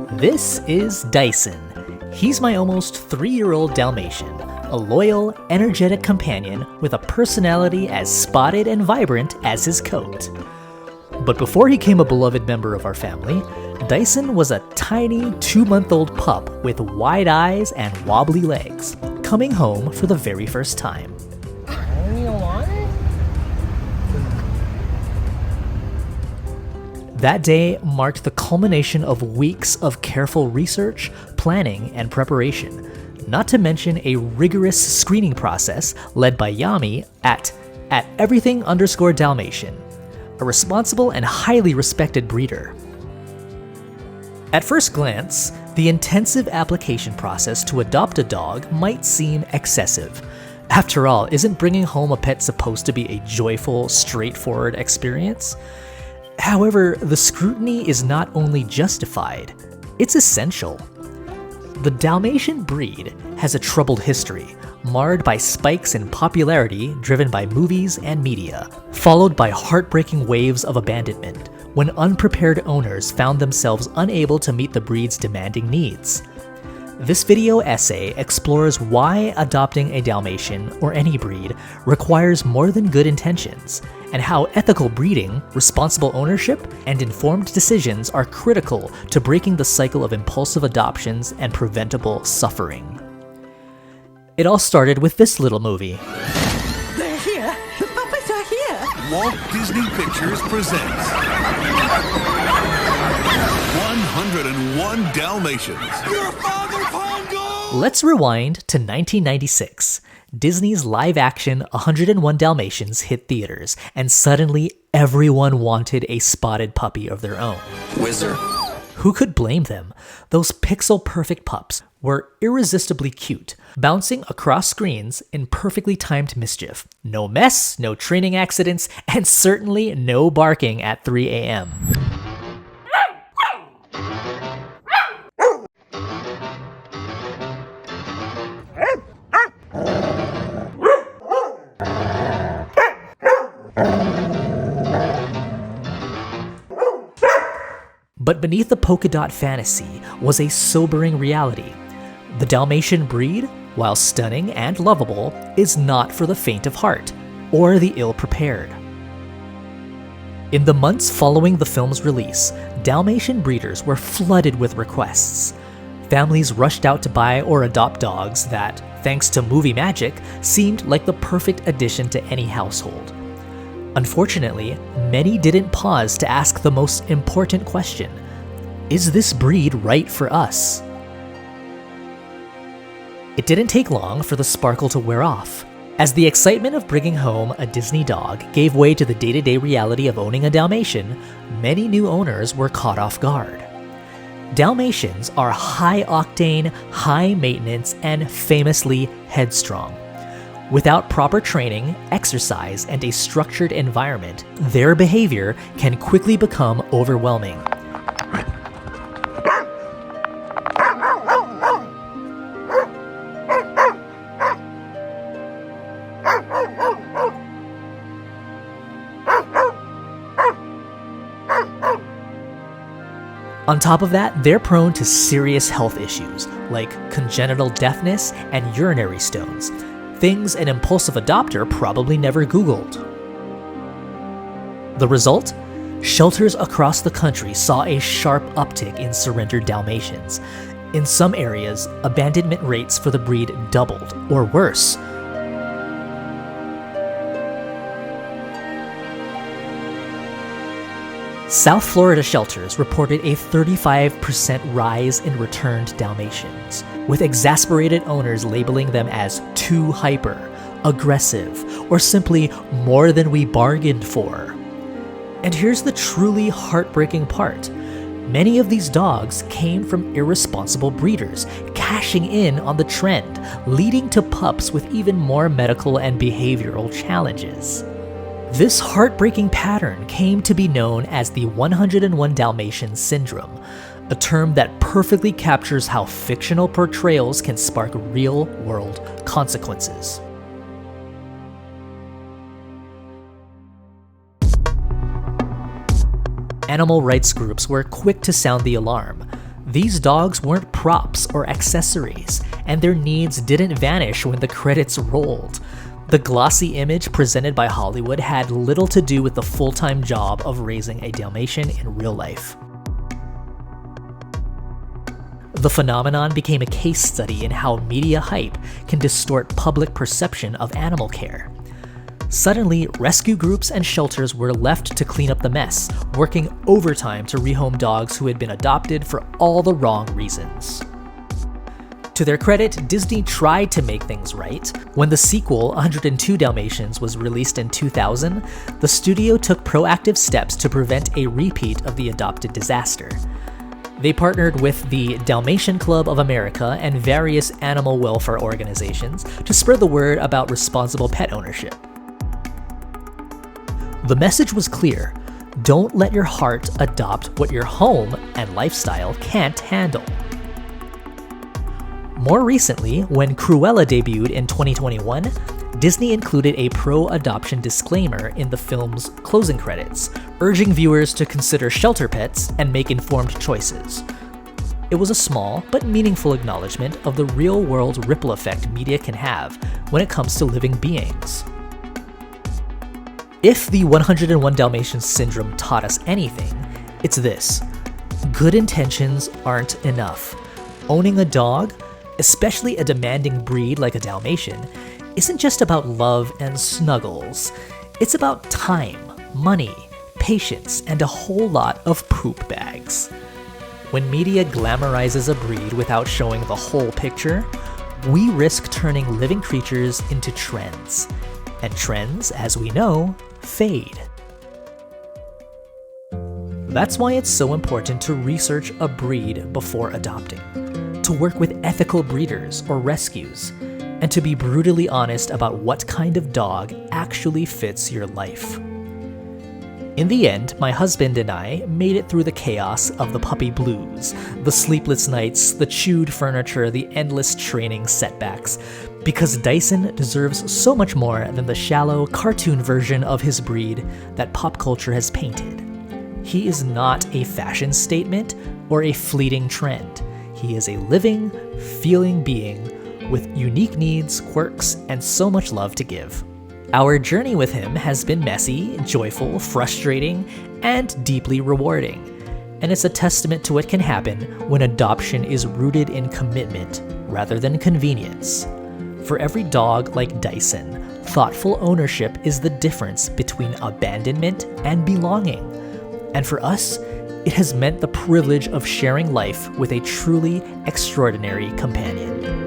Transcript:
This is Dyson. He's my almost 3-year-old Dalmatian, a loyal, energetic companion with a personality as spotted and vibrant as his coat. But before he became a beloved member of our family, Dyson was a tiny 2-month-old pup with wide eyes and wobbly legs, coming home for the very first time. That day marked the culmination of weeks of careful research, planning, and preparation, not to mention a rigorous screening process led by Yami at everything_Dalmatian, a responsible and highly respected breeder. At first glance, the intensive application process to adopt a dog might seem excessive. After all, isn't bringing home a pet supposed to be a joyful, straightforward experience? However, the scrutiny is not only justified, it's essential. The Dalmatian breed has a troubled history, marred by spikes in popularity driven by movies and media, followed by heartbreaking waves of abandonment when unprepared owners found themselves unable to meet the breed's demanding needs. This video essay explores why adopting a Dalmatian, or any breed, requires more than good intentions, and how ethical breeding, responsible ownership, and informed decisions are critical to breaking the cycle of impulsive adoptions and preventable suffering. It all started with this little movie. They're here! The puppies are here! Walt Disney Pictures presents 101 Dalmatians. Your father, Pongo! Let's rewind to 1996. Disney's live-action 101 Dalmatians hit theaters, and suddenly everyone wanted a spotted puppy of their own. Wizard. Who could blame them? Those pixel-perfect pups were irresistibly cute, bouncing across screens in perfectly timed mischief. No mess, no training accidents, and certainly no barking at 3 a.m. But beneath the polka dot fantasy was a sobering reality. The Dalmatian breed, while stunning and lovable, is not for the faint of heart, or the ill-prepared. In the months following the film's release, Dalmatian breeders were flooded with requests. Families rushed out to buy or adopt dogs that, thanks to movie magic, seemed like the perfect addition to any household. Unfortunately, many didn't pause to ask the most important question: is this breed right for us? It didn't take long for the sparkle to wear off. As the excitement of bringing home a Disney dog gave way to the day-to-day reality of owning a Dalmatian, many new owners were caught off guard. Dalmatians are high-octane, high-maintenance, and famously headstrong. Without proper training, exercise, and a structured environment, their behavior can quickly become overwhelming. On top of that, they're prone to serious health issues, like congenital deafness and urinary stones, things an impulsive adopter probably never Googled. The result? Shelters across the country saw a sharp uptick in surrendered Dalmatians. In some areas, abandonment rates for the breed doubled, or worse. South Florida shelters reported a 35% rise in returned Dalmatians, with exasperated owners labeling them as too hyper, aggressive, or simply more than we bargained for. And here's the truly heartbreaking part. Many of these dogs came from irresponsible breeders, cashing in on the trend, leading to pups with even more medical and behavioral challenges. This heartbreaking pattern came to be known as the 101 Dalmatians Syndrome, a term that perfectly captures how fictional portrayals can spark real-world consequences. Animal rights groups were quick to sound the alarm. These dogs weren't props or accessories, and their needs didn't vanish when the credits rolled. The glossy image presented by Hollywood had little to do with the full-time job of raising a Dalmatian in real life. The phenomenon became a case study in how media hype can distort public perception of animal care. Suddenly, rescue groups and shelters were left to clean up the mess, working overtime to rehome dogs who had been adopted for all the wrong reasons. To their credit, Disney tried to make things right. When the sequel, 102 Dalmatians, was released in 2000, the studio took proactive steps to prevent a repeat of the adopted disaster. They partnered with the Dalmatian Club of America and various animal welfare organizations to spread the word about responsible pet ownership. The message was clear: don't let your heart adopt what your home and lifestyle can't handle. More recently, when Cruella debuted in 2021, Disney included a pro-adoption disclaimer in the film's closing credits, urging viewers to consider shelter pets and make informed choices. It was a small but meaningful acknowledgement of the real-world ripple effect media can have when it comes to living beings. If the 101 Dalmatians Syndrome taught us anything, it's this: good intentions aren't enough. Owning a dog, especially a demanding breed like a Dalmatian, isn't just about love and snuggles. It's about time, money, patience, and a whole lot of poop bags. When media glamorizes a breed without showing the whole picture, we risk turning living creatures into trends. And trends, as we know, fade. That's why it's so important to research a breed before adopting, to work with ethical breeders or rescues, and to be brutally honest about what kind of dog actually fits your life. In the end, my husband and I made it through the chaos of the puppy blues, the sleepless nights, the chewed furniture, the endless training setbacks, because Dyson deserves so much more than the shallow, cartoon version of his breed that pop culture has painted. He is not a fashion statement or a fleeting trend. He is a living, feeling being with unique needs, quirks, and so much love to give. Our journey with him has been messy, joyful, frustrating, and deeply rewarding. And it's a testament to what can happen when adoption is rooted in commitment rather than convenience. For every dog like Dyson, thoughtful ownership is the difference between abandonment and belonging. And for us, it has meant the privilege of sharing life with a truly extraordinary companion.